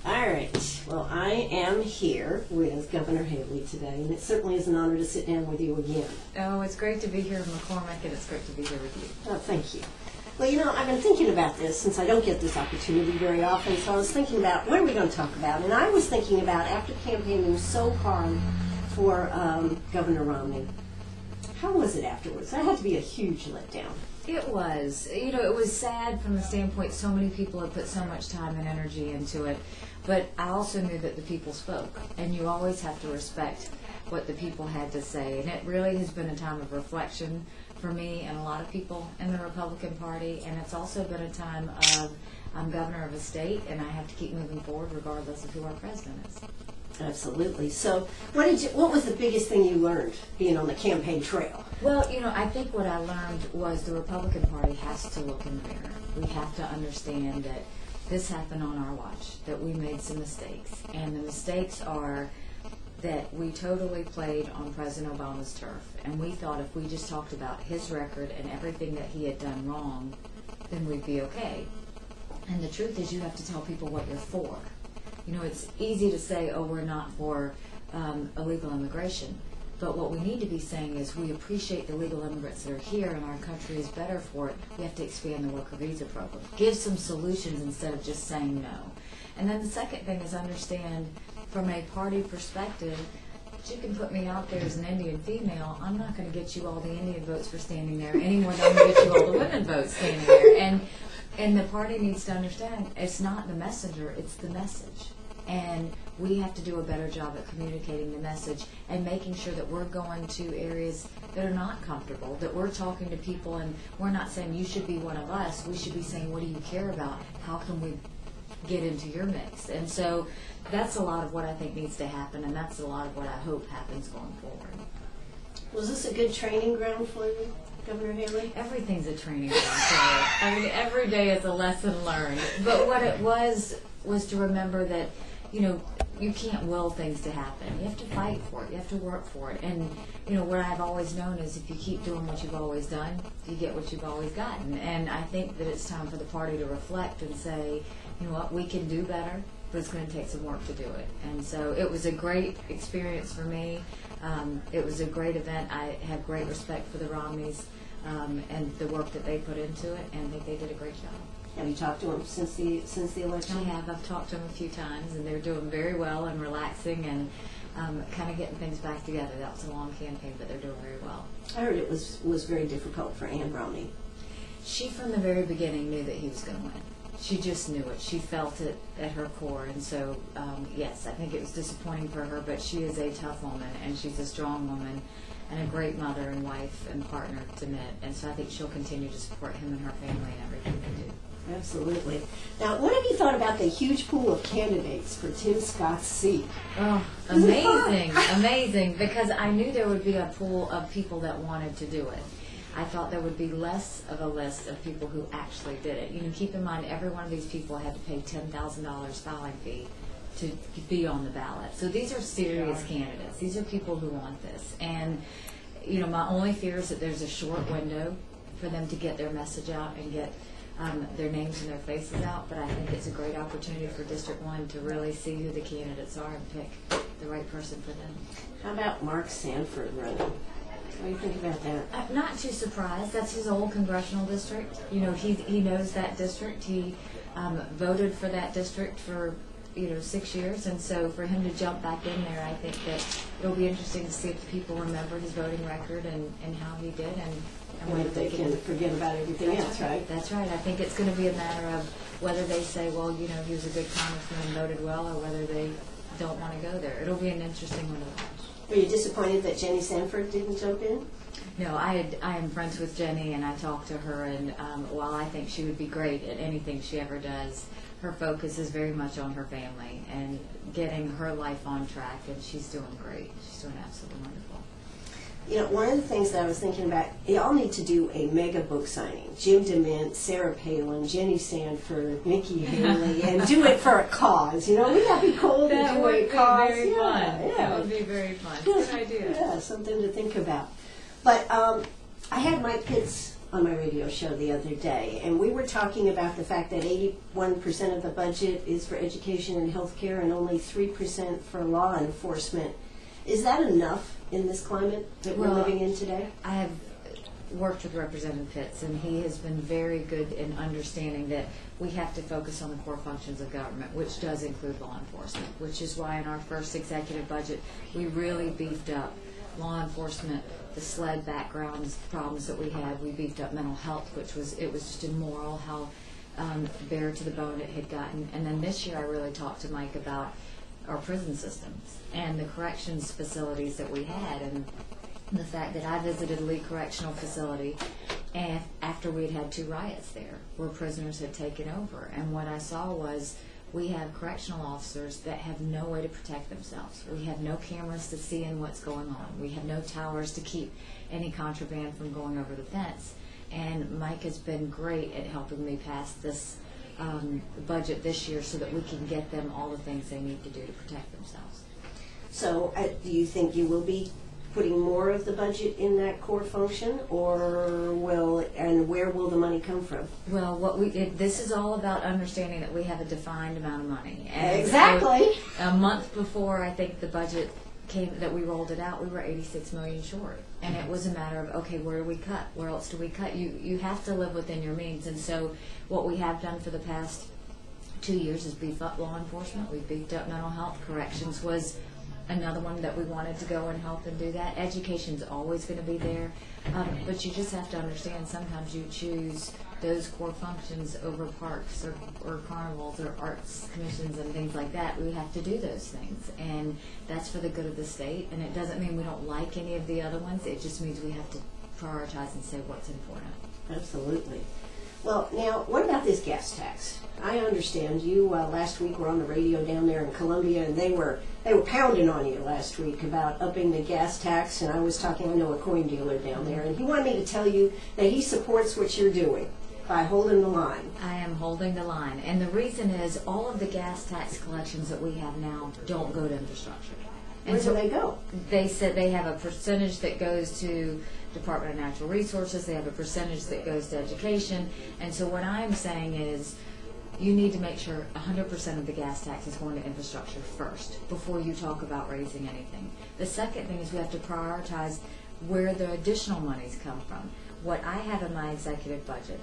All right. Well, I am here with Governor Haley today, and it certainly is an honor to sit down with you again. Oh, it's great to be here in McCormick, and it's great to be here with you. Oh, thank you. Well, you know, I've been thinking about this since I don't get this opportunity very often, so I was thinking about what are we going to talk about? And I was thinking about after campaigning so hard for Governor Romney, how was it afterwards? That had to be a huge letdown. It was. You know, it was sad from the standpoint so many people had put so much time and energy into it, but I also knew that the people spoke, and you always have to respect what the people had to say, and it really has been a time of reflection for me and a lot of people in the Republican Party, and it's also been a time of I'm governor of a state, and I have to keep moving forward regardless of who our president is. Absolutely. So, what was the biggest thing you learned being on the campaign trail? Well, you know, I think what I learned was the Republican Party has to look in the mirror. We have to understand that this happened on our watch, that we made some mistakes, and the mistakes are that we totally played on President Obama's turf, and we thought if we just talked about his record and everything that he had done wrong, then we'd be okay. And the truth is you have to tell people what you're for. You know, it's easy to say, oh, we're not for illegal immigration. But what we need to be saying is we appreciate the legal immigrants that are here and our country is better for it. We have to expand the worker visa program. Give some solutions instead of just saying no. And then the second thing is understand from a party perspective, you can put me out there as an Indian female, I'm not going to get you all the Indian votes for standing there any more than I'm going to get you all the women votes standing there. And the party needs to understand it's not the messenger, it's the message. And we have to do a better job at communicating the message and making sure that we're going to areas that are not comfortable, that we're talking to people and we're not saying you should be one of us. We should be saying, what do you care about? How can we get into your mix? And so that's a lot of what I think needs to happen, and that's a lot of what I hope happens going forward. Was this a good training ground for you, Governor Haley? Everything's a training ground for me. I mean, every day is a lesson learned. But what it was to remember that, you know, you can't will things to happen. You have to fight for it. You have to work for it. And, you know, what I've always known is if you keep doing what you've always done, you get what you've always gotten. And I think that it's time for the party to reflect and say, you know what, we can do better, but it's going to take some work to do it. And so it was a great experience for me. It was a great event. I have great respect for the Romneys and the work that they put into it, and I think they did a great job. Have you talked to them since the election? I have. I've talked to them a few times, and they're doing very well and relaxing and kind of getting things back together. That was a long campaign, but they're doing very well. I heard it was very difficult for Ann Romney. She, from the very beginning, knew that he was going to win. She just knew it. She felt it at her core. And so, yes, I think it was disappointing for her, but she is a tough woman, and she's a strong woman and a great mother and wife and partner to Mitt. And so I think she'll continue to support him and her family and everything they do. Absolutely. Now, what have you thought about the huge pool of candidates for Tim Scott's seat? Oh, amazing, amazing, because I knew there would be a pool of people that wanted to do it. I thought there would be less of a list of people who actually did it. You know, keep in mind, every one of these people had to pay $10,000 filing fee to be on the ballot. So these are serious candidates. These are people who want this. And, you know, my only fear is that there's a short window for them to get their message out and get their names and their faces out. But I think it's a great opportunity for District 1 to really see who the candidates are and pick the right person for them. How about Mark Sanford running? What do you think about that? I'm not too surprised. That's his old congressional district. You know, he knows that district. He voted for that district for 6 years, and so for him to jump back in there, I think that it'll be interesting to see if the people remember his voting record and how he did, and whether they can forget about everything else, right? That's right. I think it's going to be a matter of whether they say, well, you know, he was a good congressman and voted well, or whether they don't want to go there. It'll be an interesting one to watch. Were you disappointed that Jenny Sanford didn't jump in? No, I am friends with Jenny, and I talked to her, and while I think she would be great at anything she ever does, her focus is very much on her family and getting her life on track, and she's doing great. She's doing absolutely wonderful. You know, one of the things that I was thinking about, y'all need to do a mega book signing. Jim DeMint, Sarah Palin, Jenny Sanford, Nikki Haley, and do it for a cause. You know, wouldn't that be cool to do a cause? That would be very fun. Yeah. That would be very fun. Good idea. Yeah, something to think about. But I had Mike Pitts on my radio show the other day, and we were talking about the fact that 81% of the budget is for education and healthcare and only 3% for law enforcement. Is that enough in this climate that we're living in today? I have worked with Representative Pitts, and he has been very good in understanding that we have to focus on the core functions of government, which does include law enforcement, which is why in our first executive budget we really beefed up law enforcement, the SLED backgrounds problems that we had. We beefed up mental health, it was just immoral how bare to the bone it had gotten. And then this year I really talked to Mike about our prison systems and the corrections facilities that we had, and the fact that I visited Lee Correctional Facility and after we'd had 2 riots there where prisoners had taken over, and what I saw was we have correctional officers that have no way to protect themselves. We have no cameras to see in what's going on. We have no towers to keep any contraband from going over the fence. And Mike has been great at helping me pass this budget this year so that we can get them all the things they need to do to protect themselves. So do you think you will be putting more of the budget in that core function, or where will the money come from? Well, this is all about understanding that we have a defined amount of money. And exactly. So a month before I think the budget came that we rolled it out, we were 86 million short, and it was a matter of, okay, where do we cut? Where else do we cut? You have to live within your means, and so what we have done for the past 2 years is beef up law enforcement. We've beefed up mental health. Corrections was another one that we wanted to go and help and do that. Education's always going to be there, but you just have to understand sometimes you choose those core functions over parks or carnivals or arts commissions and things like that. We have to do those things, and that's for the good of the state, and it doesn't mean we don't like any of the other ones. It just means we have to prioritize and say what's important. Absolutely. Well, now, what about this gas tax? I understand you last week were on the radio down there in Columbia, and they were pounding on you last week about upping the gas tax, and I know a coin dealer down there, and he wanted me to tell you that he supports what you're doing by holding the line. I am holding the line, and the reason is all of the gas tax collections that we have now don't go to infrastructure. Where do they go? They said they have a percentage that goes to Department of Natural Resources, they have a percentage that goes to education, and so what I'm saying is you need to make sure 100% of the gas tax is going to infrastructure first before you talk about raising anything. The second thing is we have to prioritize where the additional monies come from. What I have in my executive budget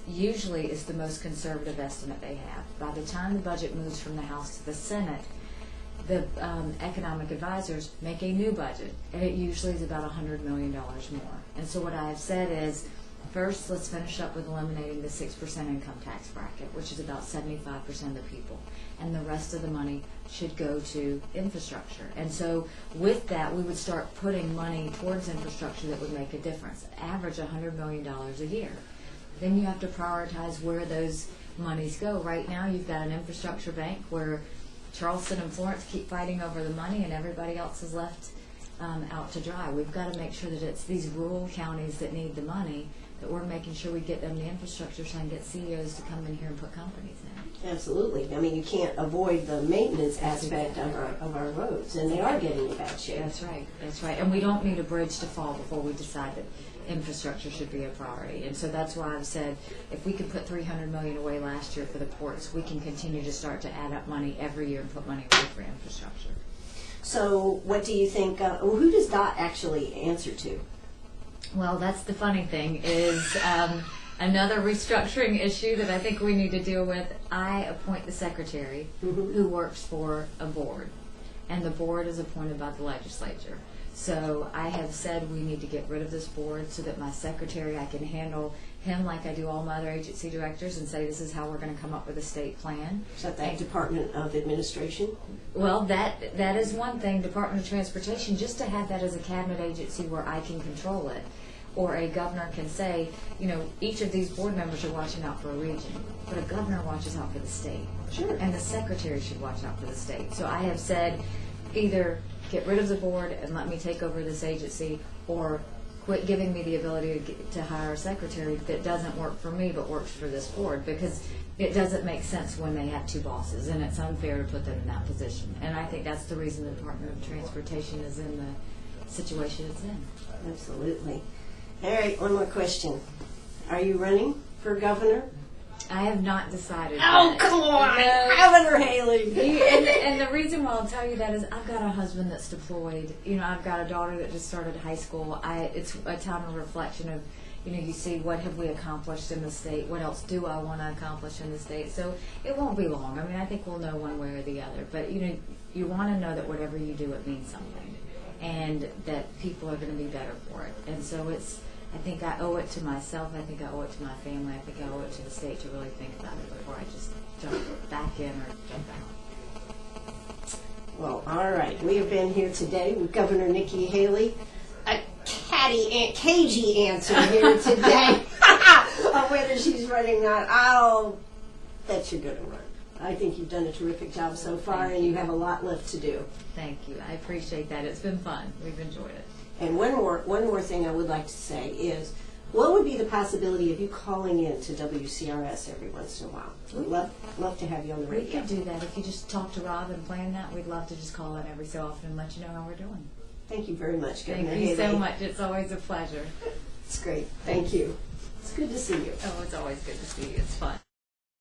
usually is the most conservative estimate they have. By the time the budget moves from the House to the Senate, the economic advisors make a new budget, and it usually is about $100 million more. And so what I've said is, first, let's finish up with eliminating the 6% income tax bracket, which is about 75% of the people. And the rest of the money should go to infrastructure. And so with that, we would start putting money towards infrastructure that would make a difference, average $100 million a year. Then you have to prioritize where those monies go. Right now, you've got an infrastructure bank where Charleston and Florence keep fighting over the money, and everybody else is left out to dry. We've got to make sure that it's these rural counties that need the money, that we're making sure we get them the infrastructure so I can get CEOs to come in here and put companies in. Absolutely. I mean, you can't avoid the maintenance aspect of our roads, and they are getting in bad shape. That's right. That's right. And we don't need a bridge to fall before we decide that infrastructure should be a priority. And so that's why I've said if we could put $300 million away last year for the ports, we can continue to start to add up money every year and put money away for infrastructure. So what do you think, who does DOT actually answer to? Well, that's the funny thing is another restructuring issue that I think we need to deal with. I appoint the secretary who works for a board, and the board is appointed by the legislature. So I have said we need to get rid of this board so that my secretary, I can handle him like I do all my other agency directors and say this is how we're going to come up with a state plan. Is that the Department of Administration? Well, that is one thing, Department of Transportation, just to have that as a cabinet agency where I can control it. Or a governor can say, you know, each of these board members are watching out for a region, but a governor watches out for the state. Sure. And the secretary should watch out for the state. So I have said either get rid of the board and let me take over this agency, or quit giving me the ability to hire a secretary that doesn't work for me but works for this board, because it doesn't make sense when they have two bosses, and it's unfair to put them in that position. And I think that's the reason the Department of Transportation is in the situation it's in. Absolutely. All right, one more question. Are you running for governor? I have not decided Oh, yet. come on, No. Governor Haley. And the reason why I'll tell you that is I've got a husband that's deployed. You know, I've got a daughter that just started high school. It's a time of reflection of, you know, you see what have we accomplished in the state, what else do I want to accomplish in the state. So it won't be long. I mean, I think we'll know one way or the other. But, you know, you want to know that whatever you do, it means something. And that people are going to be better for it. And so I think I owe it to myself, I think I owe it to my family, I think I owe it to the state to really think about it before I just jump back in or jump out. Well, all right. We have been here today with Governor Nikki Haley. A cagey answer here today on whether she's running or not. I'll bet you're going to run. I think you've done a terrific job so far, and you have a lot left to do. Thank you. I appreciate that. It's been fun. We've enjoyed it. And one more thing I would like to say is, what would be the possibility of you calling in to WCRS every once in a while? We'd love to have you on the We radio. could do that. If you just talk to Rob and plan that, we'd love to just call in every so often and let you know how we're doing. Thank you very much, Governor Thank you so Haley. much. It's always a pleasure. It's great. Thank you. It's good to see you. Oh, it's always good to see you. It's fun.